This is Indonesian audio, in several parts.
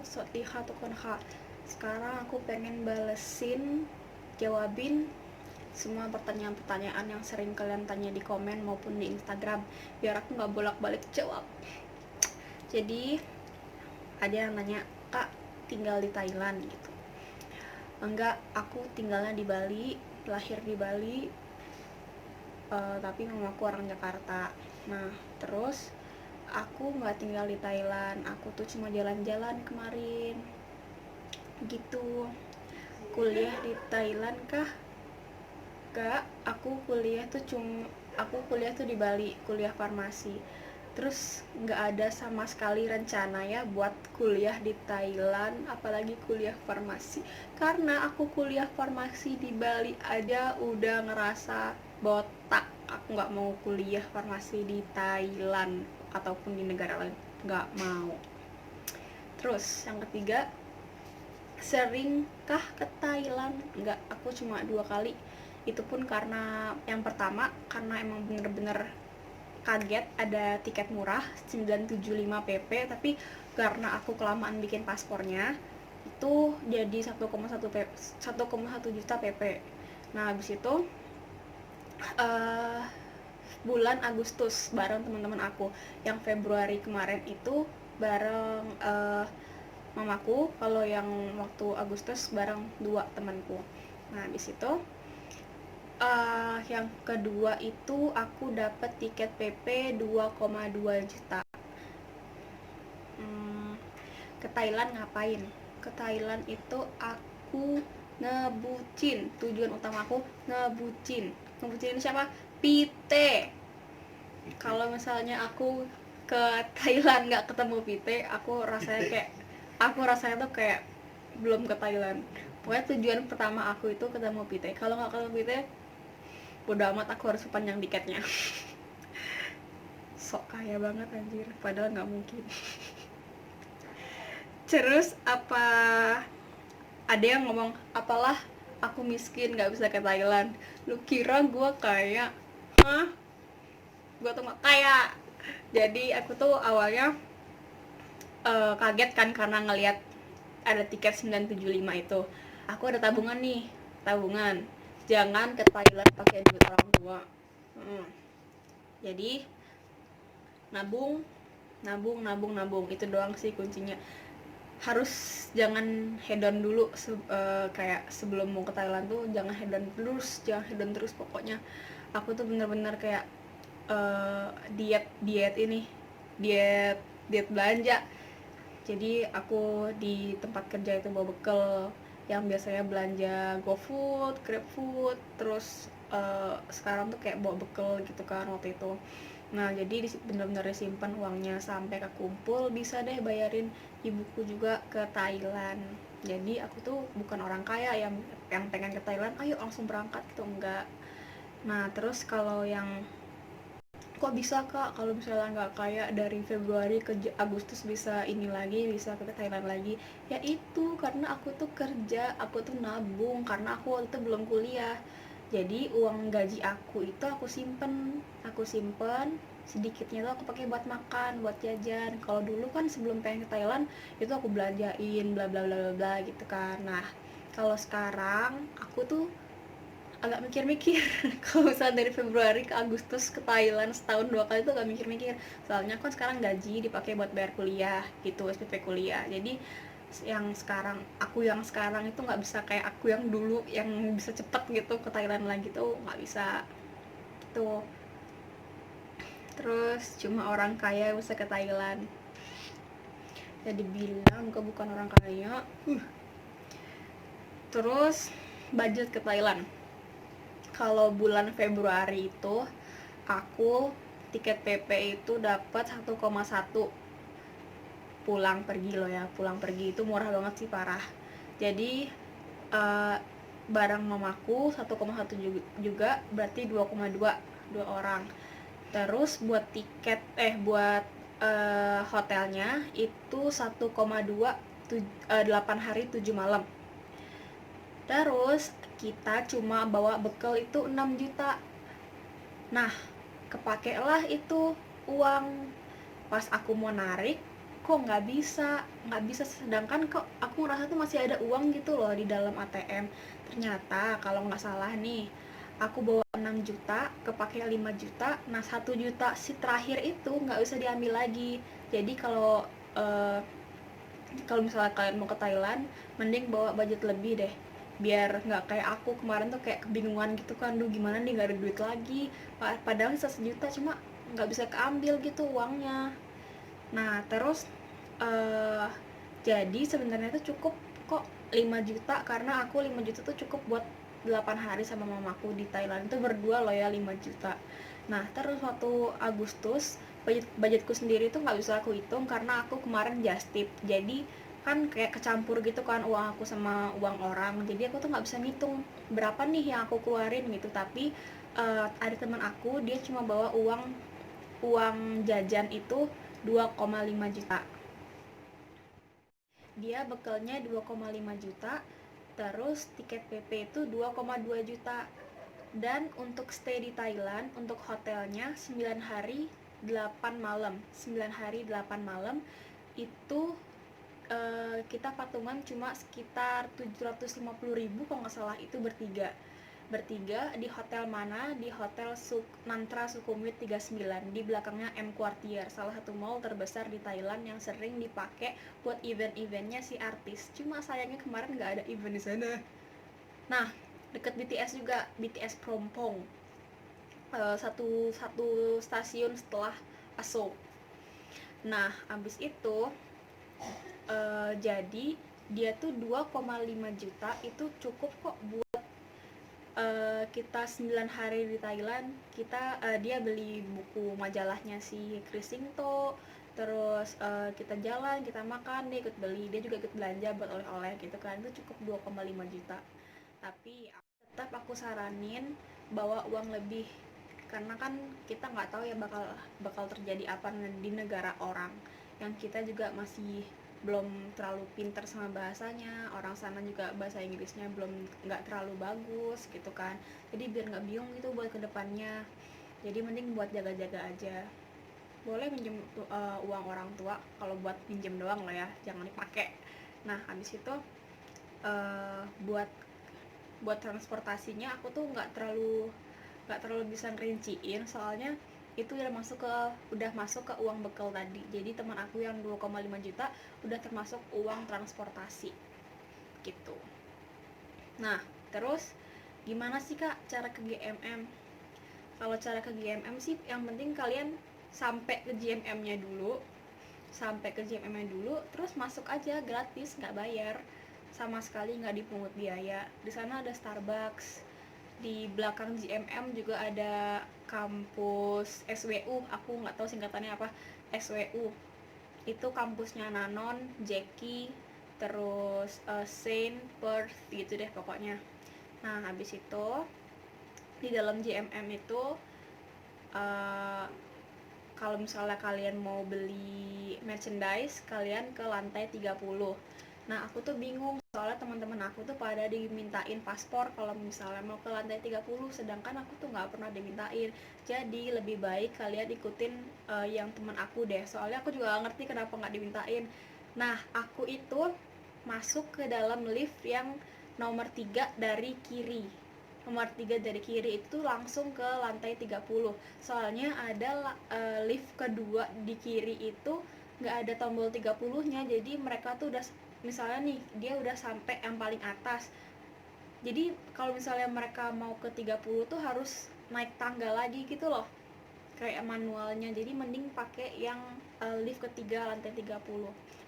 Sottiha Tokonha. Sekarang aku pengen jawabin semua pertanyaan-pertanyaan yang sering kalian tanya di komen maupun di Instagram, biar aku nggak bolak-balik jawab. Jadi ada yang nanya, Kak tinggal di Thailand gitu? Enggak, aku tinggalnya di Bali, lahir di Bali, tapi mamaku orang Jakarta. Nah terus aku nggak tinggal di Thailand, aku tuh cuma jalan-jalan kemarin gitu. Kuliah di Thailand kah? Gak, aku kuliah tuh di Bali, kuliah farmasi. Terus nggak ada sama sekali rencana ya buat kuliah di Thailand, apalagi kuliah farmasi. Karena aku kuliah farmasi di Bali aja udah ngerasa botak. Aku nggak mau kuliah farmasi di Thailand ataupun di negara lain, nggak mau. Terus yang ketiga, seringkah ke Thailand? Enggak, aku cuma 2 kali. Itu pun karena yang pertama karena emang bener-bener kaget ada tiket murah 975 pp, tapi karena aku kelamaan bikin paspornya itu jadi 1,1 juta pp. Nah habis itu bulan Agustus bareng teman-teman aku. Yang Februari kemarin itu bareng mamaku, kalau yang waktu Agustus bareng 2 temanku. Nah di situ yang kedua itu aku dapat tiket PP 2,2 juta. Ke Thailand ngapain? Ke Thailand itu aku ngebucin. Tujuan utama aku ngebucin. Ngebucin siapa? Pite. Kalau misalnya aku ke Thailand nggak ketemu Pite, aku rasanya tuh kayak belum ke Thailand. Pokoknya tujuan pertama aku itu ketemu Pite. Kalau nggak ketemu Pite, bodo amat, aku harus panjang tiketnya. Sok kaya banget anjir, padahal nggak mungkin. Terus ada yang ngomong, apalah aku miskin nggak bisa ke Thailand. Lu kira gue kaya? Hah? Gue tuh nggak kaya. Jadi aku tuh awalnya kaget kan karena ngelihat ada tiket 975 itu. Aku ada tabungan nih, tabungan. Jangan ke Thailand pakai duit orang tua. Jadi nabung, nabung, itu doang sih kuncinya. Harus jangan hedon dulu, kayak sebelum mau ke Thailand tuh jangan hedon terus pokoknya. Aku tuh bener-bener kayak diet belanja. Jadi aku di tempat kerja itu bawa bekal yang biasanya belanja GoFood, GrabFood, terus sekarang tuh kayak bawa bekal gitu kan waktu itu. Nah jadi benar-benar disimpan uangnya sampai kekumpul, bisa deh bayarin ibuku juga ke Thailand. Jadi aku tuh bukan orang kaya yang pengen ke Thailand ayo langsung berangkat gitu, enggak. Nah terus kalau yang kok bisa Kak kalau misalnya nggak kaya dari Februari ke Agustus bisa ini lagi, bisa ke Thailand lagi? Ya itu karena aku tuh kerja, aku tuh nabung, karena aku waktu itu belum kuliah. Jadi uang gaji aku itu aku simpen sedikitnya tuh aku pakai buat makan, buat jajan. Kalau dulu kan sebelum pengen ke Thailand itu aku belanjain bla bla bla bla bla gitu kan. Nah kalau sekarang aku tuh agak mikir-mikir. Kalau misalnya dari Februari ke Agustus ke Thailand setahun 2 kali tuh agak mikir-mikir, soalnya kan sekarang gaji dipakai buat bayar kuliah gitu, SPP kuliah. Jadi yang sekarang itu nggak bisa kayak aku yang dulu yang bisa cepet gitu ke Thailand lagi tuh nggak bisa gitu. Terus cuma orang kaya bisa ke Thailand, jadi bilang gue bukan orang kaya. Terus budget ke Thailand, kalau bulan Februari itu aku tiket PP itu dapat 1,1 pulang pergi loh ya. Pulang pergi itu murah banget sih, parah. Jadi barang mamaku 1,1 juga berarti 2,2 dua orang. Terus buat buat hotelnya itu 1,2 8 hari 7 malam. Terus kita cuma bawa bekal itu 6 juta. Nah, kepake lah itu uang. Pas aku mau narik, kok nggak bisa, sedangkan kok aku ngerasa tuh masih ada uang gitu loh di dalam ATM. Ternyata kalau nggak salah nih, aku bawa 6 juta kepake 5 juta, nah 1 juta si terakhir itu nggak bisa diambil lagi. Jadi eh, kalau misalnya kalian mau ke Thailand, mending bawa budget lebih deh, biar nggak kayak aku kemarin tuh kayak kebingungan gitu kan, duh gimana nih nggak ada duit lagi, padahal sisa 1 juta cuma nggak bisa keambil gitu uangnya. Nah terus uh, jadi sebenarnya tuh cukup kok 5 juta, karena aku 5 juta tuh cukup buat 8 hari sama mamaku di Thailand, itu berdua loh ya 5 juta. Nah terus waktu Agustus, budgetku sendiri tuh nggak bisa aku hitung karena aku kemarin just tip, jadi kan kayak kecampur gitu kan uang aku sama uang orang, jadi aku tuh nggak bisa ngitung berapa nih yang aku keluarin gitu. Tapi ada teman aku, dia cuma bawa uang uang jajan itu 2,5 juta, dia bekalnya 2,5 juta, terus tiket PP itu 2,2 juta. Dan untuk stay di Thailand, untuk hotelnya 9 hari 8 malam 9 hari 8 malam itu kita patungan cuma sekitar 750.000 kalau nggak salah, itu bertiga. Di hotel mana? Di hotel Nantra Sukhumvit 39, di belakangnya M Quartier, salah satu mall terbesar di Thailand yang sering dipakai buat event-eventnya si artis. Cuma sayangnya kemarin nggak ada event di sana. Nah deket BTS juga, BTS Prompong, satu stasiun setelah Aso. Nah abis itu jadi dia tuh 2,5 juta itu cukup kok buat kita 9 hari di Thailand. Dia beli buku majalahnya si Krisingto, terus kita jalan, kita makan, dia ikut beli, dia juga ikut belanja buat oleh-oleh gitu kan, itu cukup 2,5 juta. Tapi tetap aku saranin bawa uang lebih, karena kan kita nggak tahu ya bakal terjadi apa di negara orang yang kita juga masih belum terlalu pinter sama bahasanya. Orang sana juga bahasa Inggrisnya belum nggak terlalu bagus gitu kan, jadi biar nggak bingung gitu buat kedepannya. Jadi mending buat jaga-jaga aja. Boleh minjem uang orang tua kalau buat pinjem doang loh ya, jangan dipakai. Nah habis itu buat transportasinya aku tuh nggak terlalu bisa ngerinciin, soalnya itu udah masuk ke uang bekal tadi. Jadi teman aku yang 2,5 juta udah termasuk uang transportasi gitu. Nah terus gimana sih kak cara ke GMM? Kalau cara ke GMM sih yang penting kalian sampai ke GMM-nya dulu, terus masuk aja gratis, nggak bayar sama sekali, nggak dipungut biaya. Di sana ada Starbucks, di belakang GMM juga ada kampus SWU, aku nggak tahu singkatannya apa. SWU itu kampusnya Nanon, Jackie, terus Saint, Perth gitu deh pokoknya. Nah habis itu di dalam GMM itu uh, kalau misalnya kalian mau beli merchandise, kalian ke lantai 30. Nah aku tuh bingung, soalnya teman-teman aku tuh pada dimintain paspor kalau misalnya mau ke lantai 30, sedangkan aku tuh nggak pernah dimintain. Jadi lebih baik kalian ikutin yang teman aku deh, soalnya aku juga gak ngerti kenapa nggak dimintain. Nah aku itu masuk ke dalam lift yang nomor 3 dari kiri. Nomor 3 dari kiri itu langsung ke lantai 30. Soalnya ada lift kedua di kiri itu nggak ada tombol 30-nya. Jadi mereka tuh udah, misalnya nih dia udah sampai yang paling atas, jadi kalau misalnya mereka mau ke 30 tuh harus naik tangga lagi gitu loh, kayak manualnya. Jadi mending pakai yang lift ketiga lantai 30.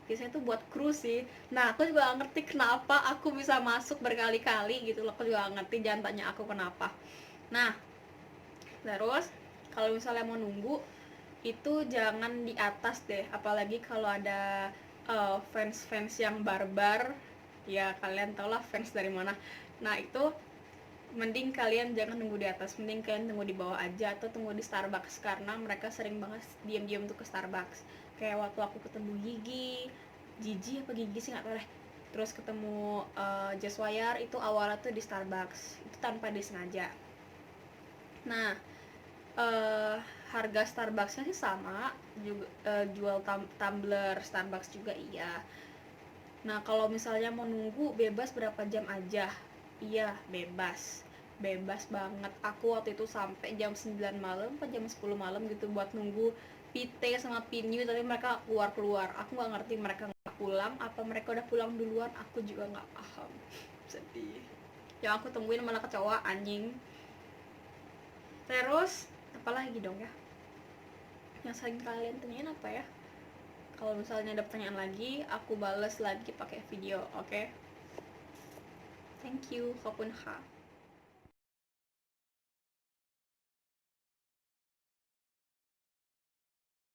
Biasanya tuh buat kru sih. Nah aku juga gak ngerti kenapa aku bisa masuk berkali-kali gitu loh, aku juga gak ngerti, jangan tanya aku kenapa. Nah terus kalau misalnya mau nunggu itu jangan di atas deh, apalagi kalau ada fans-fans yang barbar, ya kalian tau lah fans dari mana. Nah itu mending kalian jangan nunggu di atas, mending kalian tunggu di bawah aja atau tunggu di Starbucks, karena mereka sering banget diam-diam tuh ke Starbucks. Kayak waktu aku ketemu Gigi apa Gigi sih nggak tahu deh, terus ketemu Jaswayar itu awalnya tuh di Starbucks, itu tanpa disengaja. Nah harga Starbucksnya sih sama juga, jual tumbler Starbucks juga iya. Nah kalau misalnya mau nunggu bebas berapa jam aja, iya bebas, bebas banget. Aku waktu itu sampai jam 9 malam atau jam 10 malam gitu buat nunggu Pite sama Pinyu, tapi mereka keluar aku nggak ngerti mereka nggak pulang apa mereka udah pulang duluan, aku juga nggak paham. Sedih, yang aku tungguin malah kecewa anjing. Terus apa lagi dong ya yang sering kalian tanyain apa ya? Kalau misalnya ada pertanyaan lagi aku bales lagi pakai video, oke? Thank you, ขอบคุณค่ะ